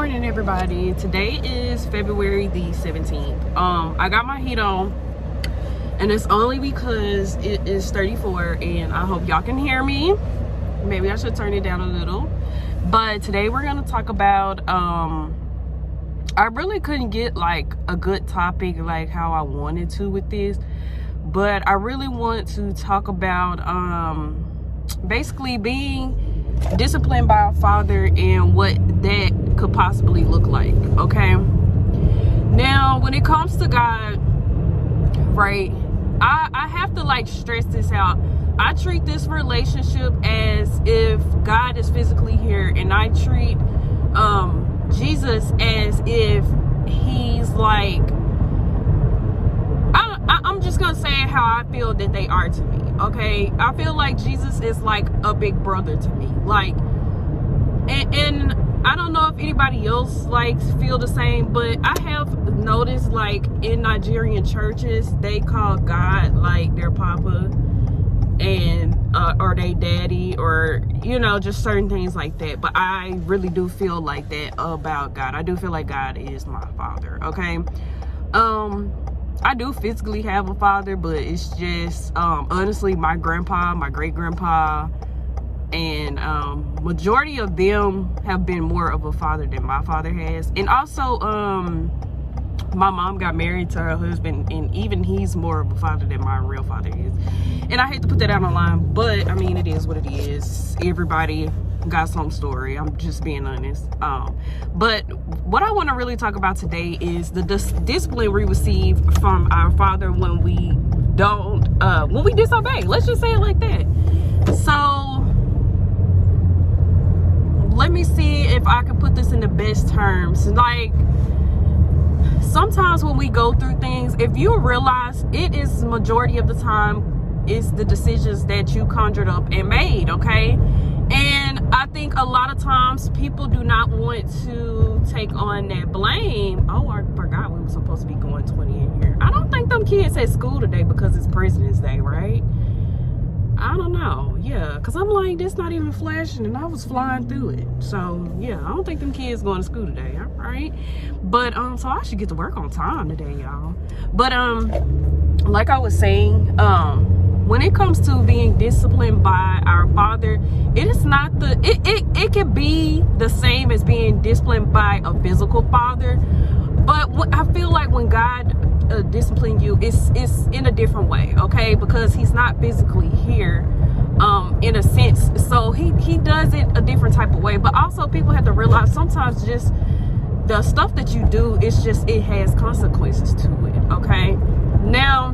morning, everybody. Today is February the 17th. I got my heat on, and it's only because it is 34, and I hope y'all can hear me. Maybe I should turn it down a little. But today we're gonna talk about I really couldn't get like a good topic like how I wanted to with this, but I really want to talk about basically being disciplined by a father and what that could possibly look like. Okay, now when it comes to God, right, I have to like stress this out. I treat this relationship as if God is physically here, and I treat Jesus as if he's like, I'm just gonna say how I feel that they are to me. Okay, I feel like Jesus is like a big brother to me, like, and I don't know if anybody else like feel the same, but I have noticed like in Nigerian churches they call God like their papa and or they daddy, or you know, just certain things like that. But I really do feel like that about God. I do feel like God is my father. Okay, I do physically have a father, but it's just honestly my grandpa, my great grandpa, and majority of them have been more of a father than my father has. And also my mom got married to her husband, and even he's more of a father than my real father is. And I hate to put that out online, but I mean, it is what it is. Everybody got some story. I'm just being honest. But what I want to really talk about today is the discipline we receive from our father when we don't when we disobey. Let's just say it like that. So let me see if I can put this in the best terms. Like, sometimes when we go through things, if you realize it is majority of the time is the decisions that you conjured up and made. Okay, and I think a lot of times people do not want to take on that blame. Oh, I forgot we were supposed to be going 20 in here. I don't think them kids at school today because it's President's Day, right? I don't know. Yeah, because I'm like, this not even flashing, and I was flying through it. So yeah, I don't think them kids going to school today. All right, but so I should get to work on time today, y'all. But like I was saying, when it comes to being disciplined by our father, it is not the it can be the same as being disciplined by a physical father, but I feel like when God discipline you, it's in a different way. Okay, because he's not physically here in a sense, so he does it a different type of way. But also people have to realize sometimes just the stuff that you do, it's just, it has consequences to it. Okay, now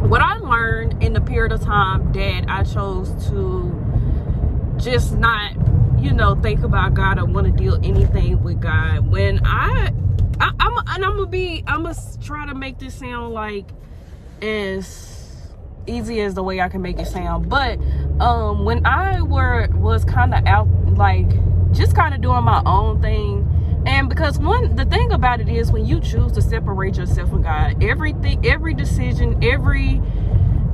what I learned in the period of time that I chose to just not, you know, think about God or want to deal anything with God, when I'm gonna try to make this sound like as easy as the way I can make it sound. But when I was kind of out, like just kind of doing my own thing, and because the thing about it is, when you choose to separate yourself from God, everything, every decision, every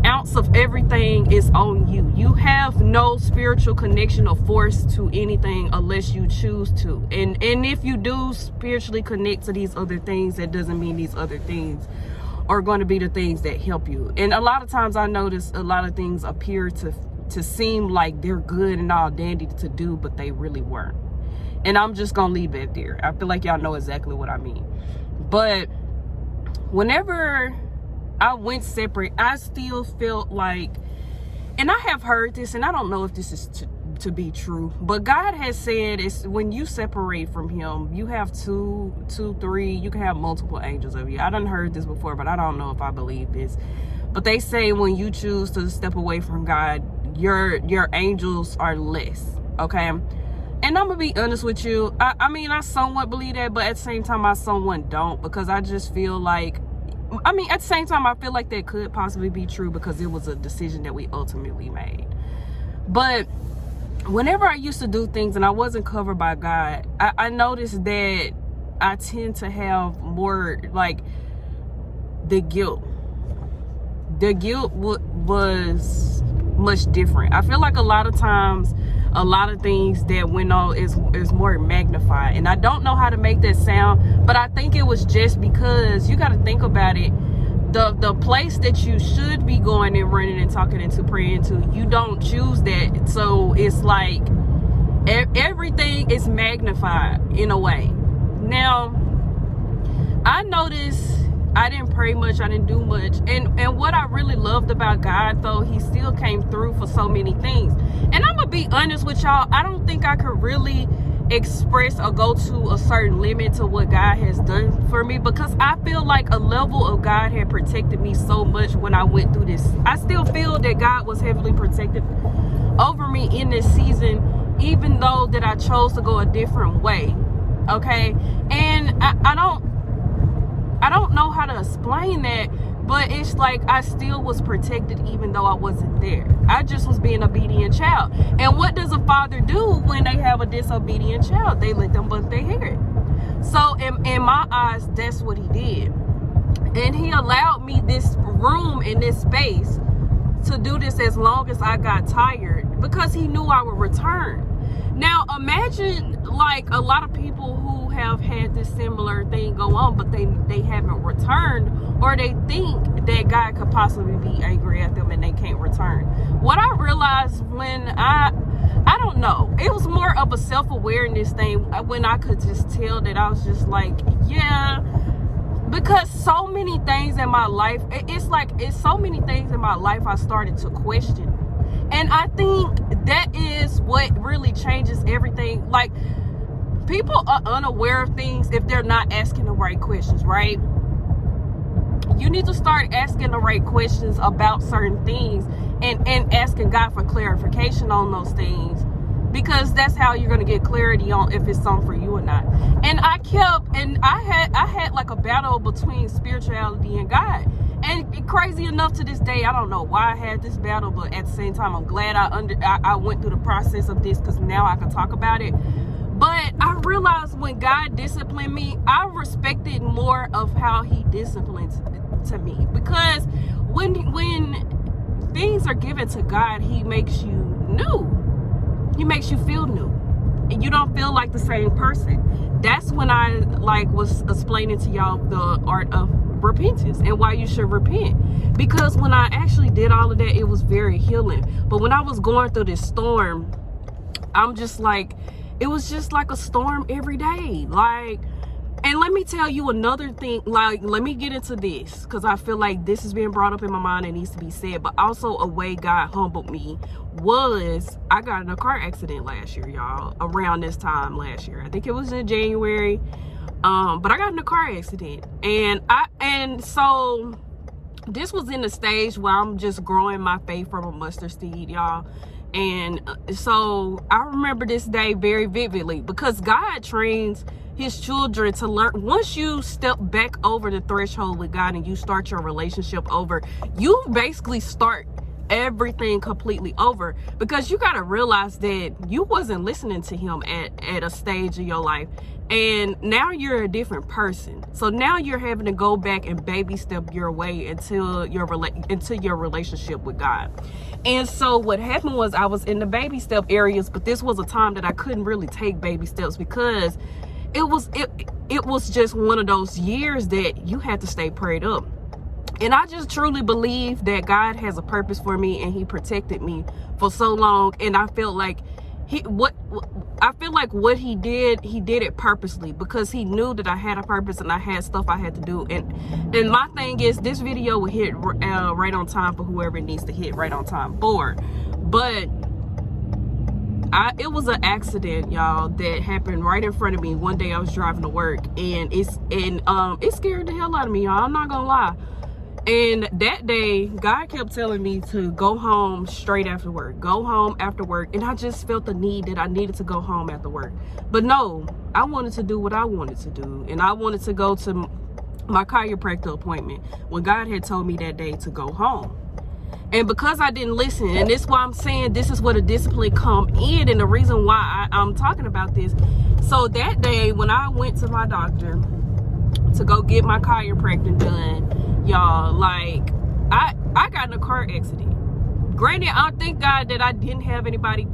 ounce of everything is on you. You have no spiritual connection or force to anything unless you choose to. And if you do spiritually connect to these other things, that doesn't mean these other things are going to be the things that help you. And a lot of times I notice a lot of things appear to seem like they're good and all dandy to do, but they really weren't. And I'm just gonna leave it there. I feel like y'all know exactly what I mean. But whenever I went separate, I still felt like, and I have heard this, and I don't know if this is to be true, but God has said it's when you separate from him, you have two, three, you can have multiple angels of you. I done heard this before, but I don't know if I believe this. But they say when you choose to step away from God, your angels are less. Okay, and I'm gonna be honest with you, I mean, I somewhat believe that, but at the same time I somewhat don't, because I just feel like, I mean, at the same time, I feel like that could possibly be true because it was a decision that we ultimately made. But whenever I used to do things and I wasn't covered by God, I noticed that I tend to have more like the guilt. The guilt was much different. I feel like a lot of times a lot of things that went on is more magnified. And I don't know how to make that sound, but I think it was just because you got to think about it. The place that you should be going and running and talking into, praying to, you don't choose that. So it's like everything is magnified in a way. Now, I noticed I didn't pray much, I didn't do much, and what I really loved about God, though, he still came through for so many things. And I'm gonna be honest with y'all, I don't think I could really express or go to a certain limit to what God has done for me, because I feel like a level of God had protected me so much when I went through this. I still feel that God was heavily protected over me in this season, even though that I chose to go a different way. Okay, and I don't know how to explain that, but it's like I still was protected even though I wasn't there. I just was being an obedient child. And what does a father do when they have a disobedient child? They let them butt their hair. So in my eyes, that's what he did. And he allowed me this room and this space to do this as long as I got tired, because he knew I would return. Now imagine like a lot of people who have had this similar thing go on, but they haven't returned, or they think that God could possibly be angry at them and they can't return. What I realized when I don't know, it was more of a self-awareness thing when I could just tell that I was just like, yeah, because so many things in my life, it's so many things in my life I started to question. And I think that is what really changes everything. Like, people are unaware of things if they're not asking the right questions, right? You need to start asking the right questions about certain things and asking God for clarification on those things, because that's how you're going to get clarity on if it's something for you or not. And I had like a battle between spirituality and God. And crazy enough, to this day, I don't know why I had this battle, but at the same time, I'm glad I went through the process of this, because now I can talk about it. But I realized when God disciplined me, I respected more of how he disciplines to me, because when things are given to God, he makes you new. He makes you feel new, and you don't feel like the same person. That's when I was explaining to y'all the art of repentance and why you should repent, because when I actually did all of that, it was very healing. But when I was going through this storm, I'm just like, it was just like a storm every day. Like, and let me tell you another thing, like, let me get into this, because I feel like this is being brought up in my mind and needs to be said. But also, a way God humbled me was I got in a car accident last year, y'all, around this time last year. I think it was in January. But I got in a car accident, and so this was in the stage where I'm just growing my faith from a mustard seed, y'all. And so I remember this day very vividly, because God trains his children to learn. Once you step back over the threshold with God and you start your relationship over, you basically start everything completely over, because you got to realize that you wasn't listening to him at a stage of your life, and now you're a different person. So now you're having to go back and baby step your way into your relationship with God. And so what happened was, I was in the baby step areas, but this was a time that I couldn't really take baby steps, because it was just one of those years that you had to stay prayed up. And I just truly believe that God has a purpose for me, and he protected me for so long. And I felt like what he did it purposely, because he knew that I had a purpose and I had stuff I had to do. And my thing is, this video will hit right on time for whoever it needs to hit right on time for. But it was an accident, y'all, that happened right in front of me. One day I was driving to work, and it scared the hell out of me, y'all. I'm not gonna lie. And that day, God kept telling me to go home straight after work. Go home after work. And I just felt the need that I needed to go home after work. But no, I wanted to do what I wanted to do. And I wanted to go to my chiropractor appointment when God had told me that day to go home. And because I didn't listen, and this is why I'm saying this is where the discipline come in, and the reason why I'm talking about this. So that day, when I went to my doctor to go get my chiropractor done, y'all, like, I got in a car accident. Granted, I thank God that I didn't have anybody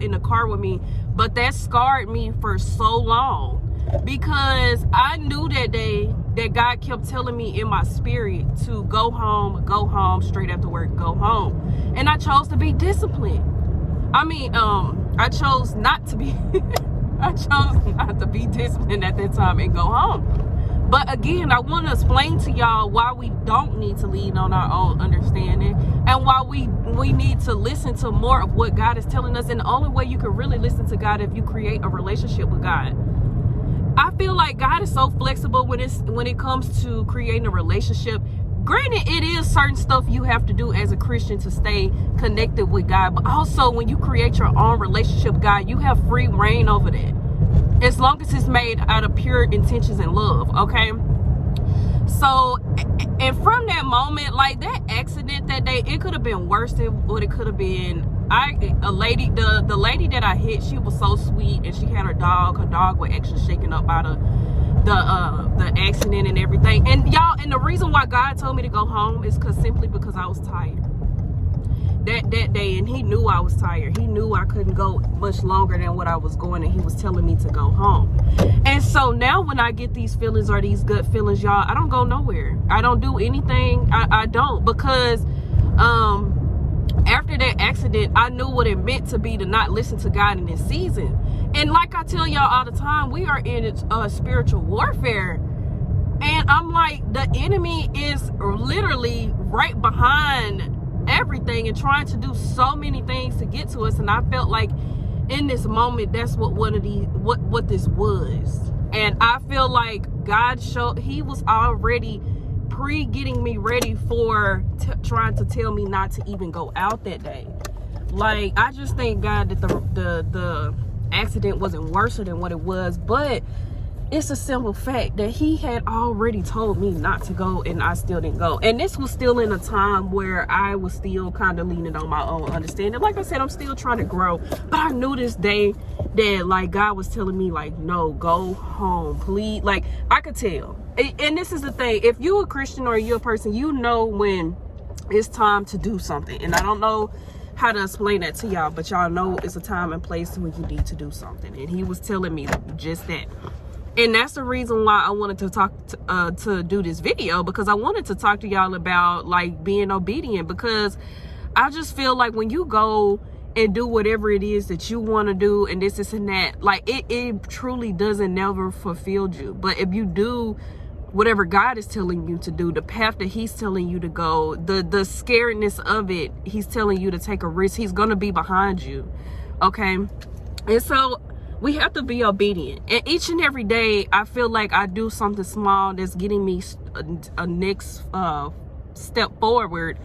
in the car with me, but that scarred me for so long, because I knew that day that God kept telling me in my spirit to go home straight after work, go home. And I chose to be disciplined. I chose not to be I chose not to be disciplined at that time and go home. But again, I want to explain to y'all why we don't need to lean on our own understanding, and why we need to listen to more of what God is telling us. And the only way you can really listen to God if you create a relationship with God. I feel like God is so flexible when it comes to creating a relationship. Granted, it is certain stuff you have to do as a Christian to stay connected with God, but also when you create your own relationship with God, you have free reign over that, as long as it's made out of pure intentions and love. Okay, so, and from that moment, like that accident that day, it could have been worse than what it could have been. The lady that I hit, she was so sweet, and she had her dog was actually shaken up by the accident and everything. And y'all, and the reason why God told me to go home is simply because I was tired that day, and he knew I was tired. He knew I couldn't go much longer than what I was going, and he was telling me to go home. And so now when I get these feelings or these gut feelings, y'all, I don't go nowhere. I don't do anything. I don't, because after that accident, I knew what it meant to be to not listen to God in this season. And like I tell y'all all the time, we are in spiritual warfare. And I'm like, the enemy is literally right behind everything and trying to do so many things to get to us. And I felt like in this moment, that's what this was. And I feel like God he was already getting me ready for trying to tell me not to even go out that day. Like, I just thank God that the accident wasn't worse than what it was, but it's a simple fact that he had already told me not to go, and I still didn't go. And this was still in a time where I was still kind of leaning on my own understanding. Like I said, I'm still trying to grow, but I knew this day that like God was telling me like, no, go home, please. Like, I could tell. And this is the thing, if you're a Christian or you're a person, you know when it's time to do something. And I don't know how to explain that to y'all, but y'all know it's a time and place when you need to do something. And he was telling me just that. And that's the reason why I wanted to talk to do this video, because I wanted to talk to y'all about like being obedient, because I just feel like when you go and do whatever it is that you want to do, and this and that, like it truly doesn't never fulfill you. But if you do whatever God is telling you to do, the path that he's telling you to go, the scaredness of it, he's telling you to take a risk, he's gonna be behind you. Okay, and so we have to be obedient. And each and every day, I feel like I do something small that's getting me a next step forward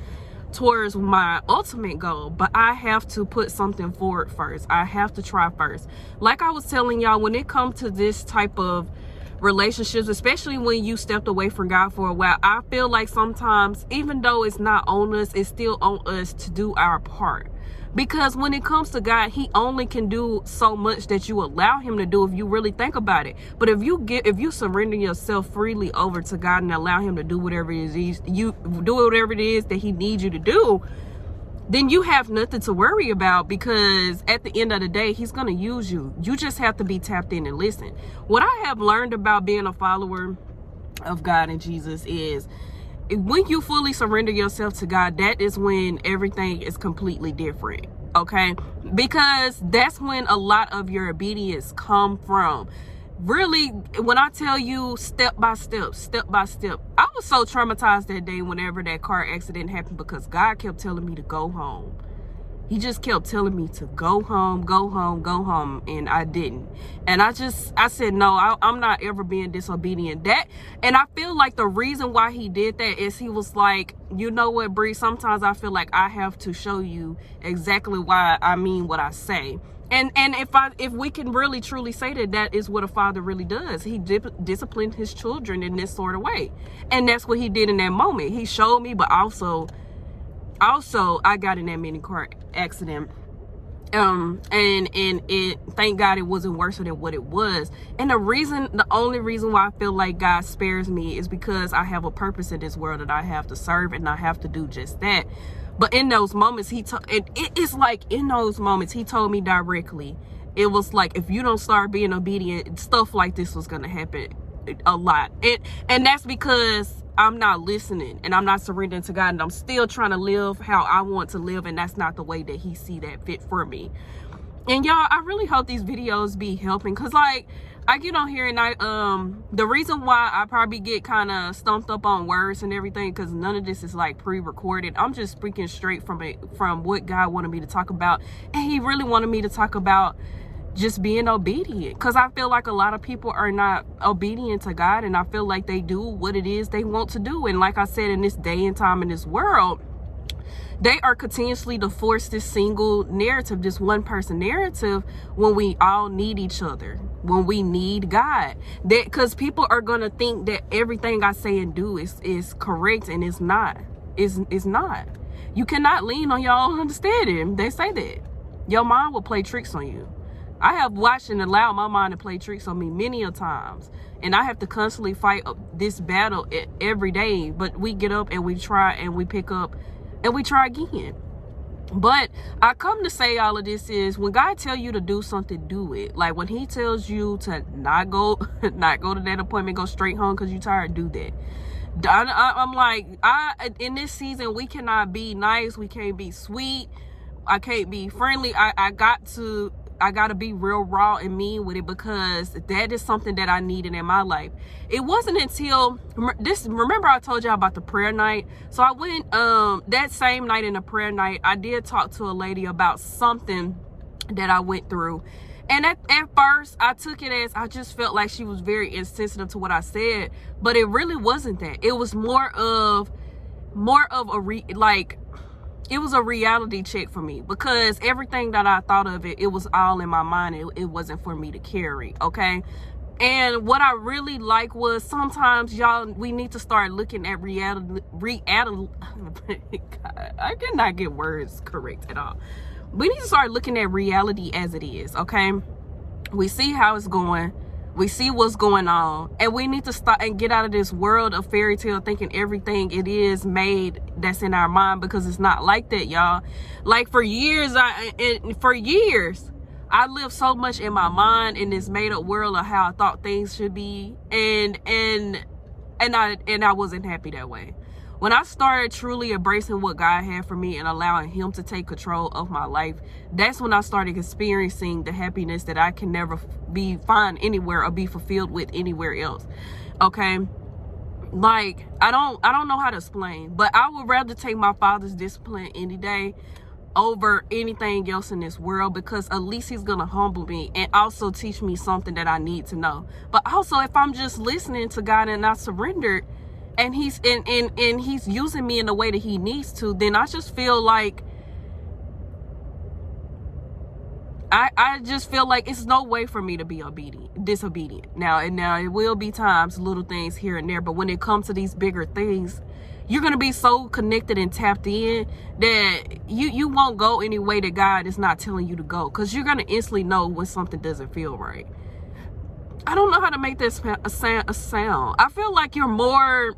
towards my ultimate goal. But I have to put something forward first. I have to try first. Like I was telling y'all, when it comes to this type of relationships, especially when you stepped away from God for a while, I feel like sometimes, even though it's not on us, it's still on us to do our part. Because when it comes to God, he only can do so much that you allow him to do if you really think about it. But if you surrender yourself freely over to God and allow him to do whatever it is that he needs you to do, then you have nothing to worry about, because at the end of the day, he's going to use you. You just have to be tapped in and listen. What I have learned about being a follower of God and Jesus is, when you fully surrender yourself to God, that is when everything is completely different. Okay, because that's when a lot of your obedience come from. Really, when I tell you step by step, I was so traumatized that day whenever that car accident happened, because God kept telling me to go home. He just kept telling me to go home, and I didn't. And I said, no, I'm not ever being disobedient. And I feel like the reason why he did that is he was like, you know what, Bree, sometimes I feel like I have to show you exactly why I mean what I say. And if we can really truly say that is what a father really does. He disciplined his children in this sort of way. And that's what he did in that moment. He showed me, but also I got in that mini car accident. And it, thank God, it wasn't worse than what it was. And the only reason why I feel like God spares me is because I have a purpose in this world that I have to serve, and I have to do just that. But in those moments, it's like in those moments, he told me directly, it was like, if you don't start being obedient, stuff like this was going to happen a lot. And that's because I'm not listening and I'm not surrendering to God, and I'm still trying to live how I want to live, and that's not the way that he see that fit for me. And y'all, I really hope these videos be helping, because like I get on here and the reason why I probably get kind of stumped up on words and everything, because none of this is like pre-recorded. I'm just speaking straight from what God wanted me to talk about, and he really wanted me to talk about just being obedient, because I feel like a lot of people are not obedient to God, and I feel like they do what it is they want to do. And like I said, in this day and time, in this world, they are continuously to force this single narrative, this one person narrative, when we all need each other, when we need God. That because people are gonna think that everything I say and do is correct, and it's not. It's not. You cannot lean on your own understanding. They say that your mind will play tricks on you. I have watched and allowed my mind to play tricks on me many a times, and I have to constantly fight this battle every day. But we get up and we try, and we pick up and we try again. But I come to say all of this is, when God tells you to do something, do it. Like when he tells you to not go to that appointment, go straight home because you're tired, do that. I'm like, in this season, we cannot be nice, we can't be sweet, I can't be friendly. I got to be real raw and mean with it, because that is something that I needed in my life. It wasn't until remember I told y'all about the prayer night. So I went that same night in the prayer night, I did talk to a lady about something that I went through. And at first I took it as, I just felt like she was very insensitive to what I said, but it really wasn't that. It was more of it was a reality check for me, because everything that I thought of it was all in my mind. It wasn't for me to carry, okay? And what I really like was, sometimes, y'all, we need to start looking at reality. God, I cannot get words correct at all. We need to start looking at reality as it is, okay? We see how it's going. We see what's going on, and we need to start and get out of this world of fairy tale thinking everything it is made that's in our mind, because it's not like that, y'all. Like for years, I lived so much in my mind, in this made up world of how I thought things should be, and I wasn't happy that way. When I started truly embracing what God had for me and allowing him to take control of my life, that's when I started experiencing the happiness that I can never find anywhere or be fulfilled with anywhere else. Okay? Like, I don't know how to explain, but I would rather take my father's discipline any day over anything else in this world, because at least he's gonna humble me and also teach me something that I need to know. But also, if I'm just listening to God and not surrendered, and he's using me in the way that he needs to, then I just feel like I just feel like it's no way for me to be disobedient. Now it will be times, little things here and there, but when it comes to these bigger things, you're gonna be so connected and tapped in that you won't go any way that God is not telling you to go, because you're gonna instantly know when something doesn't feel right. I don't know how to make this a sound. I feel like you're more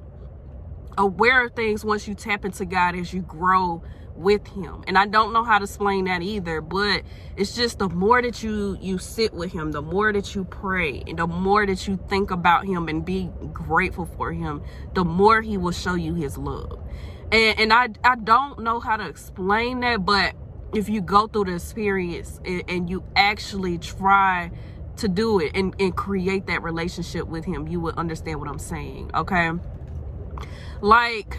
aware of things once you tap into God as you grow with him. And I don't know how to explain that either, but it's just the more that you sit with him, the more that you pray, and the more that you think about him and be grateful for him, the more he will show you his love. And I don't know how to explain that, but if you go through the experience and you actually try to do it and create that relationship with him, you will understand what I'm saying, okay? Like,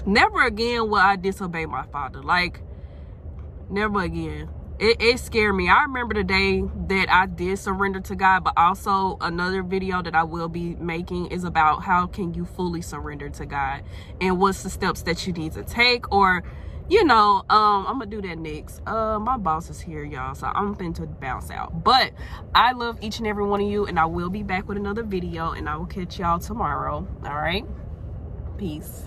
never again will I disobey my father. Like, never again. It scared me. I remember the day that I did surrender to God, but also another video that I will be making is about how can you fully surrender to God and what's the steps that you need to take, or you know, I'm gonna do that next. My boss is here, y'all, so I'm going to bounce out. But I love each and every one of you, and I will be back with another video, and I will catch y'all tomorrow. All right, peace.